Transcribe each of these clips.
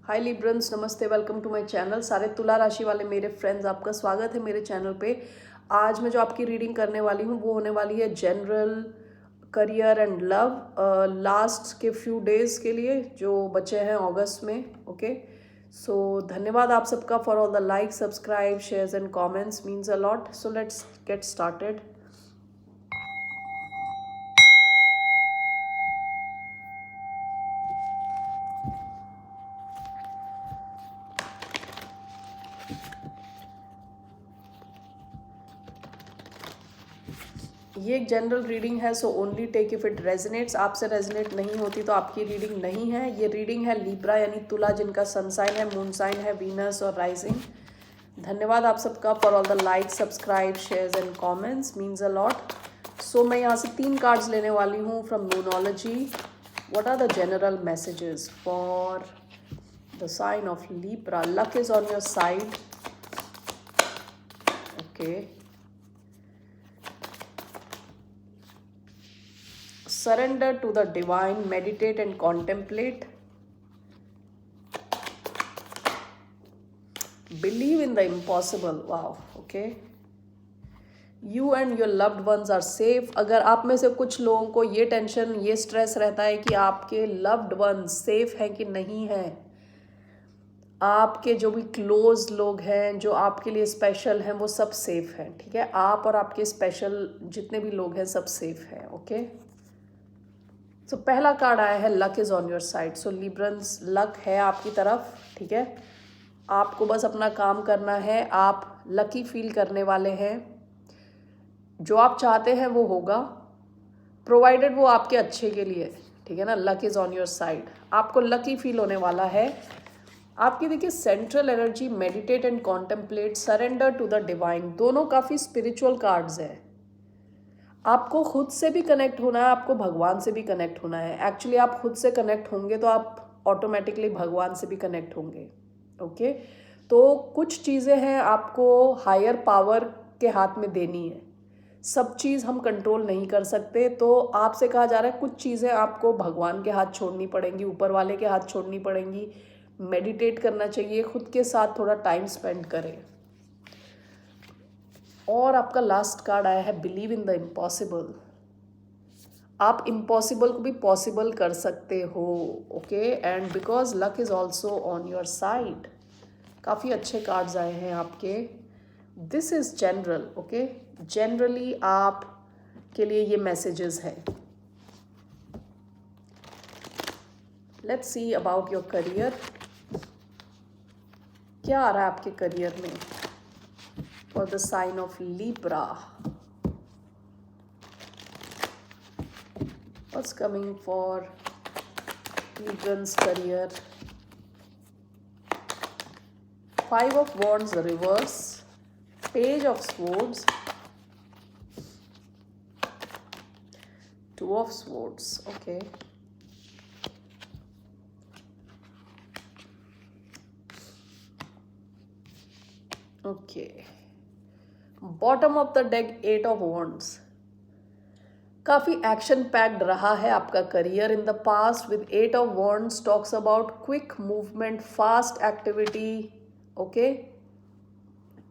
हाय Librans, नमस्ते, welcome to my channel. सारे तुला राशि वाले मेरे फ्रेंड्स, आपका स्वागत है मेरे चैनल पे। आज मैं जो आपकी रीडिंग करने वाली हूँ वो होने वाली है general, career and love, last के फ्यू डेज के लिए जो बचे हैं अगस्त में। ओके, सो धन्यवाद आप सबका for all the like, subscribe, shares and comments, means a lot. So let's get started. ये एक जनरल रीडिंग है, so only take if it resonates. आपसे रेजनेट नहीं होती तो आपकी रीडिंग नहीं है। ये रीडिंग है लिब्रा यानी तुला, जिनका सन साइन है, मून साइन है, वीनस और राइजिंग। धन्यवाद आप सबका for all the like, subscribe, shares and comments, means a lot. So मैं यहाँ से 3 कार्ड्स लेने वाली हूँ from numerology. What are the general messages for the sign of Libra? Luck is on your side. Okay, surrender to the divine, meditate and contemplate, believe in the impossible. Wow, okay, you and your loved ones are safe. अगर आप में से कुछ लोगों को ये tension, ये stress रहता है कि आपके लव्ड वंस सेफ हैं कि नहीं हैं, आपके जो भी क्लोज लोग हैं जो आपके लिए स्पेशल हैं वो सब सेफ हैं। ठीक है, आप और आपके स्पेशल जितने भी लोग हैं सब सेफ हैं। ओके, सो पहला कार्ड आया है luck is on your side. So Librans, luck है आपकी तरफ। ठीक है, आपको बस अपना काम करना है। आप लकी फील करने वाले हैं। जो आप चाहते हैं वो होगा, प्रोवाइडेड वो आपके अच्छे के लिए। ठीक है ना, luck is on your side. आपको लकी फील होने वाला है। आपकी देखिए central energy, meditate and contemplate, surrender to the divine, दोनों काफ़ी स्पिरिचुअल कार्ड्स हैं। आपको खुद से भी कनेक्ट होना है, आपको भगवान से भी कनेक्ट होना है। एक्चुअली आप खुद से कनेक्ट होंगे तो आप ऑटोमेटिकली भगवान से भी कनेक्ट होंगे। ओके, तो कुछ चीज़ें हैं आपको हायर पावर के हाथ में देनी है। सब चीज़ हम कंट्रोल नहीं कर सकते, तो आपसे कहा जा रहा है कुछ चीज़ें आपको भगवान के हाथ छोड़नी पड़ेंगी, ऊपर वाले के हाथ छोड़नी पड़ेंगी। मेडिटेट करना चाहिए, खुद के साथ थोड़ा टाइम स्पेंड करें। और आपका लास्ट कार्ड आया है बिलीव इन द इम्पॉसिबल। आप इम्पॉसिबल को भी पॉसिबल कर सकते हो। Okay, and because luck is also on your side. काफ़ी अच्छे कार्ड्स आए हैं आपके। This is general. Okay, generally आप के लिए ये मैसेजेस हैं। Let's see about your career. क्या आ रहा है आपके करियर में for the sign of Libra? What's coming for Libran's career? 5 of Wands reverse, Page of Swords, 2 of Swords. Okay. Okay. Bottom of the deck, 8 of Wands. काफ़ी action packed रहा है आपका career in the past with 8 of wands. Talks about quick movement, fast activity, okay,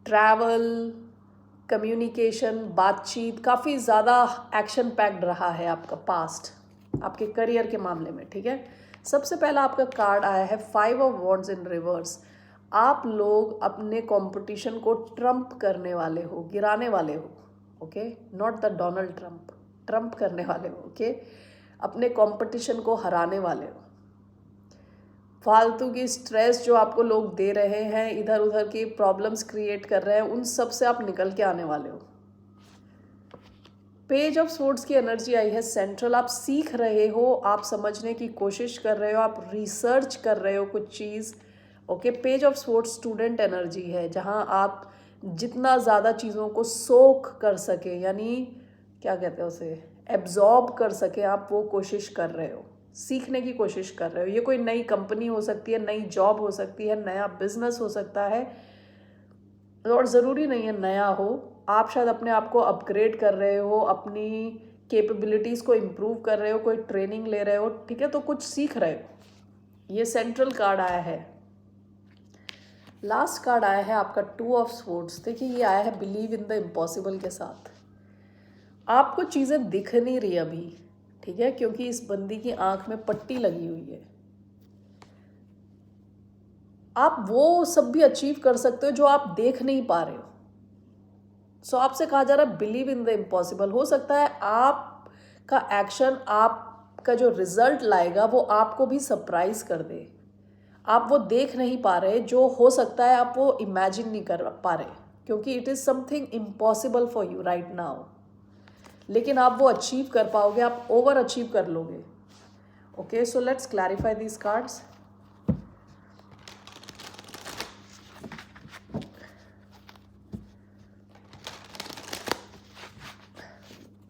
travel, communication, बातचीत, काफ़ी ज़्यादा action packed रहा है आपका पास्ट आपके करियर के मामले में। ठीक है, सबसे पहला आपका कार्ड आया है 5 ऑफ वॉन्ड्स इन रिवर्स। आप लोग अपने कंपटीशन को ट्रम्प करने वाले हो, गिराने वाले हो। Okay, not the Donald Trump, Trump करने वाले हो। ओके, अपने कंपटीशन को हराने वाले हो। फालतू की स्ट्रेस जो आपको लोग दे रहे हैं, इधर उधर की प्रॉब्लम्स क्रिएट कर रहे हैं, उन सब से आप निकल के आने वाले हो। पेज ऑफ स्वॉर्ड्स की एनर्जी आई है सेंट्रल। आप सीख रहे हो, आप समझने की कोशिश कर रहे हो, आप रिसर्च कर रहे हो कुछ चीज़। Okay, page of swords student energy है, जहाँ आप जितना ज़्यादा चीज़ों को सोख कर सके, यानी क्या कहते हैं उसे, एब्जॉर्ब कर सके, आप वो कोशिश कर रहे हो, सीखने की कोशिश कर रहे हो। ये कोई नई कंपनी हो सकती है, नई जॉब हो सकती है, नया बिजनेस हो सकता है, और ज़रूरी नहीं है नया हो। आप शायद अपने आप को अपग्रेड कर रहे हो, अपनी कैपेबिलिटीज़ को इम्प्रूव कर रहे हो, कोई ट्रेनिंग ले रहे हो। ठीक है, तो कुछ सीख रहे हो। ये सेंट्रल कार्ड आया है। लास्ट कार्ड आया है आपका 2 ऑफ स्वॉर्ड्स। देखिए ये आया है बिलीव इन द इम्पॉसिबल के साथ। आपको चीज़ें दिख नहीं रही अभी, ठीक है, क्योंकि इस बंदी की आंख में पट्टी लगी हुई है। आप वो सब भी अचीव कर सकते हो जो आप देख नहीं पा रहे हो। सो आपसे कहा जा रहा है बिलीव इन द इम्पॉसिबल। हो सकता है आपका एक्शन, आपका जो रिजल्ट लाएगा वो आपको भी सरप्राइज कर दे। आप वो देख नहीं पा रहे जो हो सकता है, आप वो इमेजिन नहीं कर पा रहे, क्योंकि it is something impossible for you right now. लेकिन आप वो अचीव कर पाओगे, आप ओवर अचीव कर लोगे। Okay, so let's clarify these cards.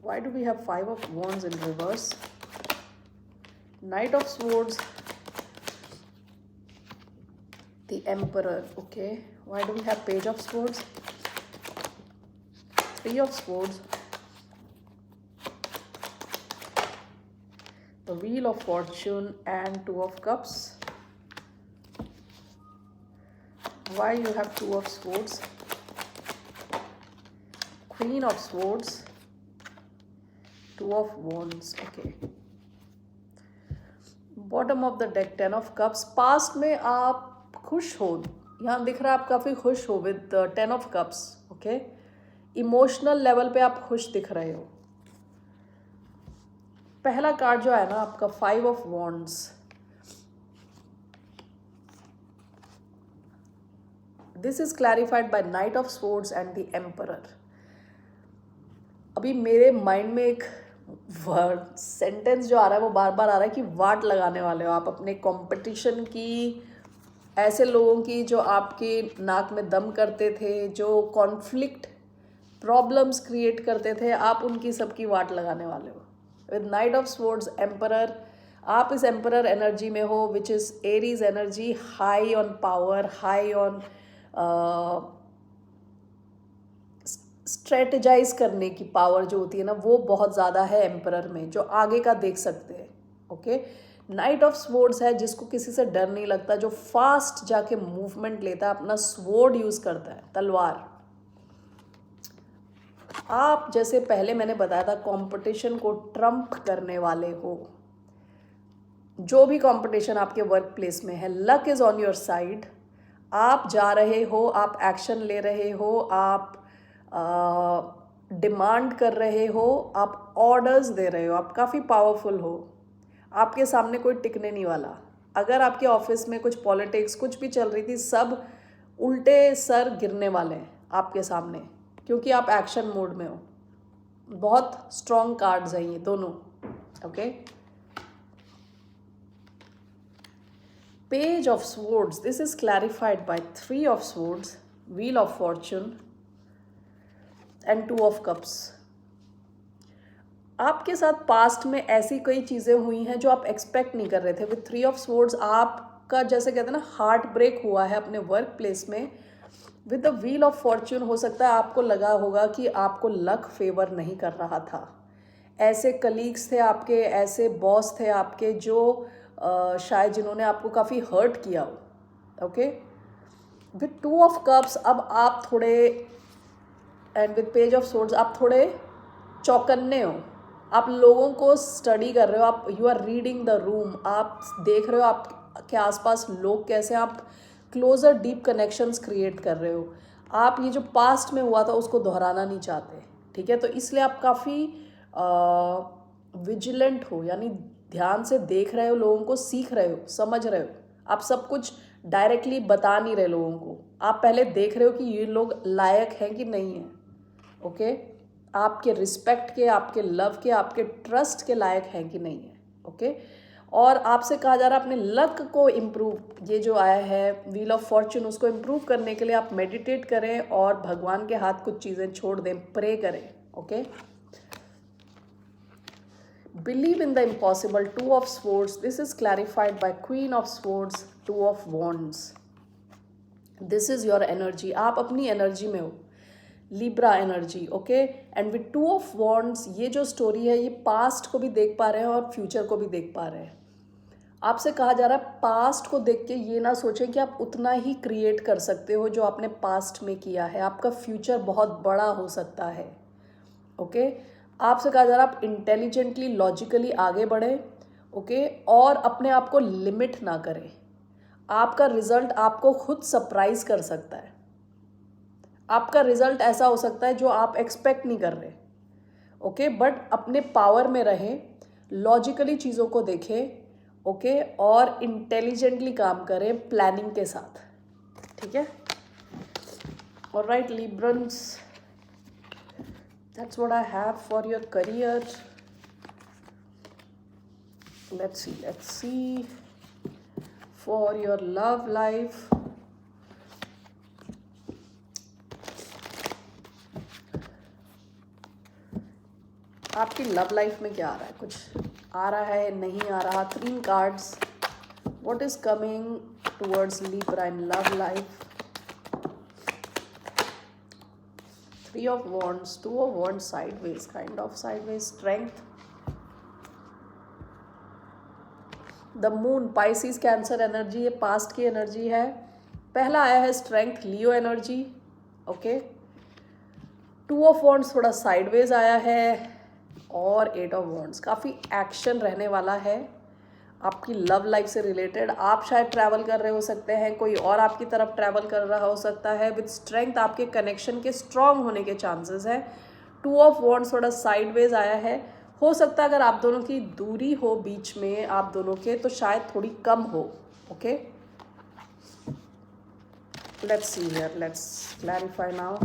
Why do we have 5 of Wands in reverse? Knight of Swords, the Emperor. Okay, why do we have Page of Swords, 3 of Swords, the Wheel of Fortune, and 2 of Cups? Why you have 2 of Swords, Queen of Swords, 2 of Wands. Okay, bottom of the deck 10 of cups. Past में आप खुश हो, यहाँ दिख रहा है आप काफ़ी खुश हो with 10 of cups. Okay, emotional level पे आप खुश दिख रहे हो। पहला कार्ड जो है ना आपका 5 of wands, this is clarified by knight of swords and the emperor. अभी मेरे माइंड में एक वर्ड सेंटेंस जो आ रहा है वो बार बार आ रहा है कि वाट लगाने वाले हो आप अपने कंपटीशन की, ऐसे लोगों की जो आपके नाक में दम करते थे, जो कॉन्फ्लिक्ट प्रॉब्लम्स क्रिएट करते थे, आप उनकी सबकी वाट लगाने वाले हो with night of swords emperor. आप इस एम्परर एनर्जी में हो which is Aries energy, high on power, high on strategise करने की पावर जो होती है ना, वो बहुत ज़्यादा है एम्परर में, जो आगे का देख सकते हैं। ओके, नाइट ऑफ स्वॉर्ड्स है जिसको किसी से डर नहीं लगता, जो फास्ट जाके मूवमेंट लेता है, अपना स्वॉर्ड यूज़ करता है, तलवार। आप जैसे पहले मैंने बताया था कंपटीशन को ट्रम्प करने वाले हो। जो भी कंपटीशन आपके वर्क प्लेस में है, luck is on your side. आप जा रहे हो, आप एक्शन ले रहे हो, आप डिमांड कर रहे हो, आप ऑर्डर्स दे रहे हो, आप काफ़ी पावरफुल हो। आपके सामने कोई टिकने नहीं वाला। अगर आपके ऑफिस में कुछ पॉलिटिक्स कुछ भी चल रही थी, सब उल्टे सर गिरने वाले हैं आपके सामने, क्योंकि आप एक्शन मोड में हो। बहुत स्ट्रॉन्ग कार्ड्स हैं ये दोनों। Okay, page of swords, this is clarified by 3 of swords, wheel of fortune and 2 of cups. आपके साथ पास्ट में ऐसी कई चीज़ें हुई हैं जो आप एक्सपेक्ट नहीं कर रहे थे। विद 3 ऑफ स्वॉर्ड्स आपका जैसे कहते हैं ना हार्ट ब्रेक हुआ है अपने वर्क प्लेस में। With the wheel of Fortune हो सकता है आपको लगा होगा कि आपको लक फेवर नहीं कर रहा था। ऐसे कलीग्स थे आपके, ऐसे बॉस थे आपके जो शायद जिन्होंने आपको काफ़ी हर्ट किया हो। ओके, विद 2 ऑफ कप्स अब आप थोड़े, and with page of swords आप थोड़े चौकन्ने हो। आप लोगों को स्टडी कर रहे हो, आप you are reading the room, आप देख रहे हो आपके आसपास लोग कैसे, आप क्लोजर डीप कनेक्शंस क्रिएट कर रहे हो। आप ये जो पास्ट में हुआ था उसको दोहराना नहीं चाहते, ठीक है। तो इसलिए आप काफ़ी विजिलेंट हो, यानी ध्यान से देख रहे हो लोगों को, सीख रहे हो, समझ रहे हो। आप सब कुछ डायरेक्टली बता नहीं रहे लोगों को, आप पहले देख रहे हो कि ये लोग लायक हैं कि नहीं हैं। ओके, आपके रिस्पेक्ट के, आपके लव के, आपके ट्रस्ट के लायक हैं कि नहीं है। ओके, और आपसे कहा जा रहा है अपने लक को इम्प्रूव, ये जो आया है व्हील ऑफ फॉर्चून, उसको इम्प्रूव करने के लिए आप मेडिटेट करें और भगवान के हाथ कुछ चीज़ें छोड़ दें, प्रे करें। Okay, believe in the impossible, 2 of swords, this is clarified by queen of swords, 2 of wands. This is your energy, आप अपनी एनर्जी में हो, Libra energy. Okay, and with 2 of wands, ये जो स्टोरी है ये पास्ट को भी देख पा रहे हैं और फ्यूचर को भी देख पा रहे हैं। आपसे कहा जा रहा है पास्ट को देख के ये ना सोचें कि आप उतना ही क्रिएट कर सकते हो जो आपने पास्ट में किया है। आपका फ्यूचर बहुत बड़ा हो सकता है। ओके, आपसे कहा जा रहा है आप इंटेलिजेंटली लॉजिकली आगे बढ़ें। ओके, और अपने आप को लिमिट ना करें। आपका रिजल्ट आपको खुद सरप्राइज कर सकता है। आपका रिजल्ट ऐसा हो सकता है जो आप एक्सपेक्ट नहीं कर रहे। ओके, बट अपने पावर में रहें, लॉजिकली चीज़ों को देखें। ओके, और इंटेलिजेंटली काम करें प्लानिंग के साथ। ठीक है, alright Librans, that's what I have for your career. Let's see for your love life. आपकी लव लाइफ में क्या आ रहा है? कुछ आ रहा है, नहीं आ रहा? 3 cards, what is coming towards Libra in love life? 3 of wands, 2 of wands sideways, kind of sideways, strength, the moon, Pisces cancer energy, ये पास्ट की एनर्जी है। पहला आया है strength, Leo energy. Okay, 2 of wands थोड़ा sideways आया है, और 8 of wands काफ़ी एक्शन रहने वाला है आपकी लव लाइफ से रिलेटेड। आप शायद ट्रैवल कर रहे हो सकते हैं, कोई और आपकी तरफ ट्रैवल कर रहा हो सकता है। विद स्ट्रेंथ आपके कनेक्शन के स्ट्रांग होने के चांसेस है। 2 of wands थोड़ा साइडवेज आया है। हो सकता है अगर आप दोनों की दूरी हो बीच में आप दोनों के, तो शायद थोड़ी कम हो। Okay, let's see here, let's clarify now.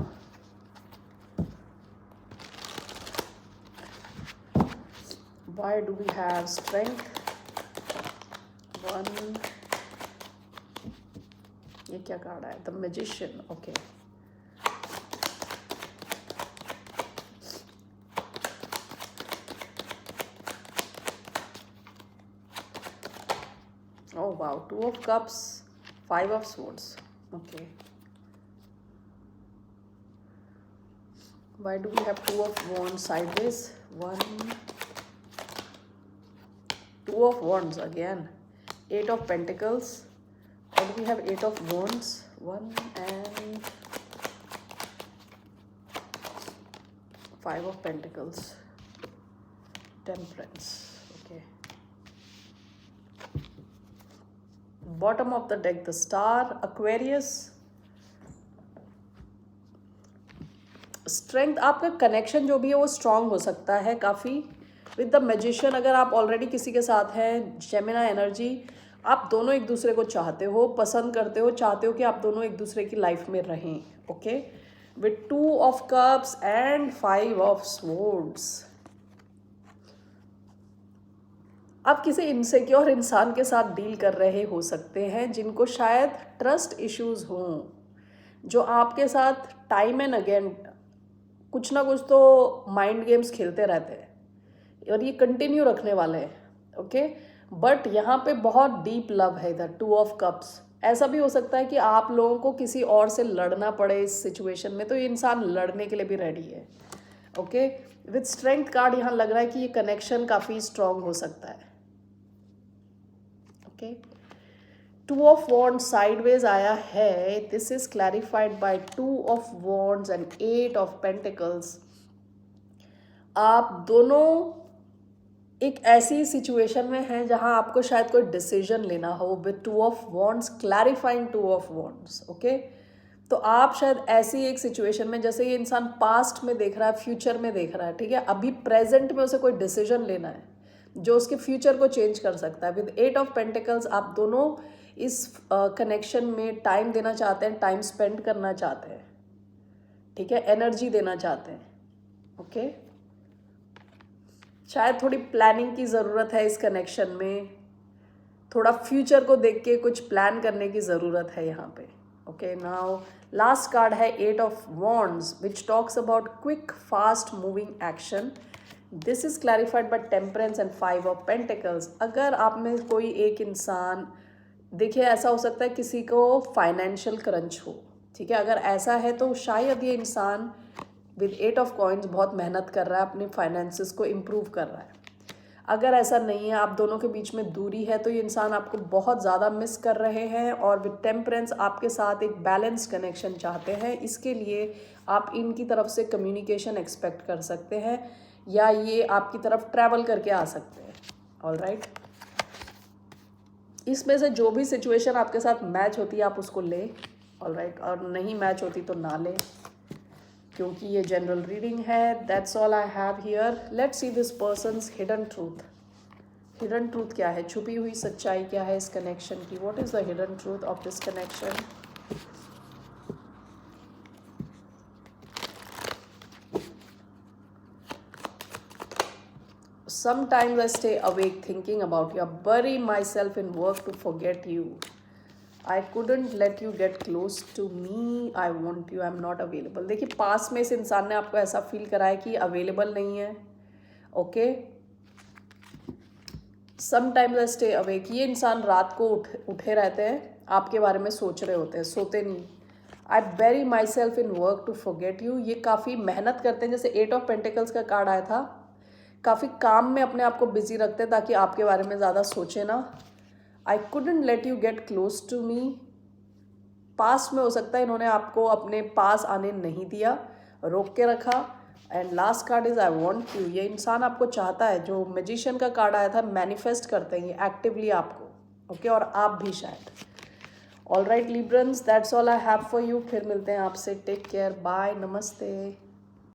Why do we have strength? 1, ये क्या कार्ड है? The magician. Okay, oh wow, 2 of cups, 5 of swords. Okay, why do we have 2 of wands sideways? 1, 2 of wands again, 8 of pentacles. Why do we have 8 of wands? 1 and 5 of pentacles, temperance. Okay, bottom of the deck, the star, Aquarius. Strength, आपका connection जो भी है वो strong हो सकता है काफ़ी with the magician. अगर आप ऑलरेडी किसी के साथ हैं, जेमिनी एनर्जी, आप दोनों एक दूसरे को चाहते हो, पसंद करते हो, चाहते हो कि आप दोनों एक दूसरे की लाइफ में रहें। Okay, with 2 of cups and 5 of swords। आप किसी इनसिक्योर इंसान के साथ डील कर रहे हो सकते हैं जिनको शायद ट्रस्ट इश्यूज हों, जो आपके साथ टाइम एंड अगेन कुछ ना कुछ तो माइंड गेम्स खेलते रहते हैं और ये कंटिन्यू रखने वाले हैं। ओके, बट यहाँ पे बहुत डीप लव है इधर। 2 of cups, ऐसा भी हो सकता है कि आप लोगों को किसी और से लड़ना पड़े इस सिचुएशन में, तो ये इंसान लड़ने के लिए भी रेडी है। ओके, विद स्ट्रेंथ कार्ड यहाँ लग रहा है कि ये कनेक्शन काफ़ी स्ट्रांग हो सकता है। ओके, 2 of wands sideways आया है। This is clarified by 2 of wands and 8 of pentacles। आप दोनों एक ऐसी सिचुएशन में हैं जहां आपको शायद कोई डिसीजन लेना हो। With 2 of wands clarifying 2 of wands। Okay, तो आप शायद ऐसी एक सिचुएशन में, जैसे ये इंसान पास्ट में देख रहा है, फ्यूचर में देख रहा है, ठीक है, अभी प्रेजेंट में उसे कोई डिसीजन लेना है जो उसके फ्यूचर को चेंज कर सकता है। विद 8 of pentacles आप दोनों इस कनेक्शन में टाइम देना चाहते हैं, टाइम स्पेंड करना चाहते हैं, ठीक है, एनर्जी देना चाहते हैं। ओके, शायद थोड़ी प्लानिंग की ज़रूरत है इस कनेक्शन में, थोड़ा फ्यूचर को देख के कुछ प्लान करने की ज़रूरत है यहाँ पे। ओके, नाउ लास्ट कार्ड है 8 of wands which talks about quick fast moving action. This is clarified by temperance and 5 of pentacles। अगर आप में कोई एक इंसान, देखिए ऐसा हो सकता है किसी को फाइनेंशियल क्रंच हो, ठीक है, अगर ऐसा है तो शायद ये इंसान विद 8 of coins बहुत मेहनत कर रहा है, अपने फाइनेंसेस को इम्प्रूव कर रहा है। अगर ऐसा नहीं है, आप दोनों के बीच में दूरी है, तो ये इंसान आपको बहुत ज़्यादा मिस कर रहे हैं और विद टेम्परेंस आपके साथ एक बैलेंस कनेक्शन चाहते हैं। इसके लिए आप इनकी तरफ से कम्युनिकेशन एक्सपेक्ट कर सकते हैं या ये आपकी तरफ ट्रैवल करके आ सकते हैं। ऑलराइट, इसमें से जो भी सिचुएशन आपके साथ मैच होती है आप उसको लें। ऑलराइट, और नहीं मैच होती तो ना लें, क्योंकि ये जनरल रीडिंग है। That's all I have here. Let's see this persons hidden truth. Hidden truth क्या है, छुपी हुई सच्चाई क्या है इस कनेक्शन की? What is the hidden truth of this connection? Sometimes I stay awake thinking about you. I bury myself in work to forget you. I couldn't let you get close to me. I want you. I'm not available. देखिए, पास में इस इंसान ने आपको ऐसा feel कराया कि available नहीं है। Okay, sometimes I stay awake. ये इंसान रात को उठे रहते हैं, आपके बारे में सोच रहे होते हैं, सोते नहीं। I bury myself in work to forget you. ये काफ़ी मेहनत करते हैं, जैसे 8 ऑफ पेंटिकल्स का कार्ड आया था, काफ़ी काम में अपने आप को बिजी रखते हैं ताकि आपके बारे में ज़्यादा सोचे ना। I couldn't let you get close to me. पास में हो सकता है इन्होंने आपको अपने पास आने नहीं दिया, रोक के रखा। And last card is I want you. ये इंसान आपको चाहता है। जो मैजिशियन का कार्ड आया था, मैनिफेस्ट करते हैं ये एक्टिवली आपको। ओके, और आप भी शायद। All right Librans, that's all I have for you. फिर मिलते हैं आपसे। टेक केयर, बाय, नमस्ते।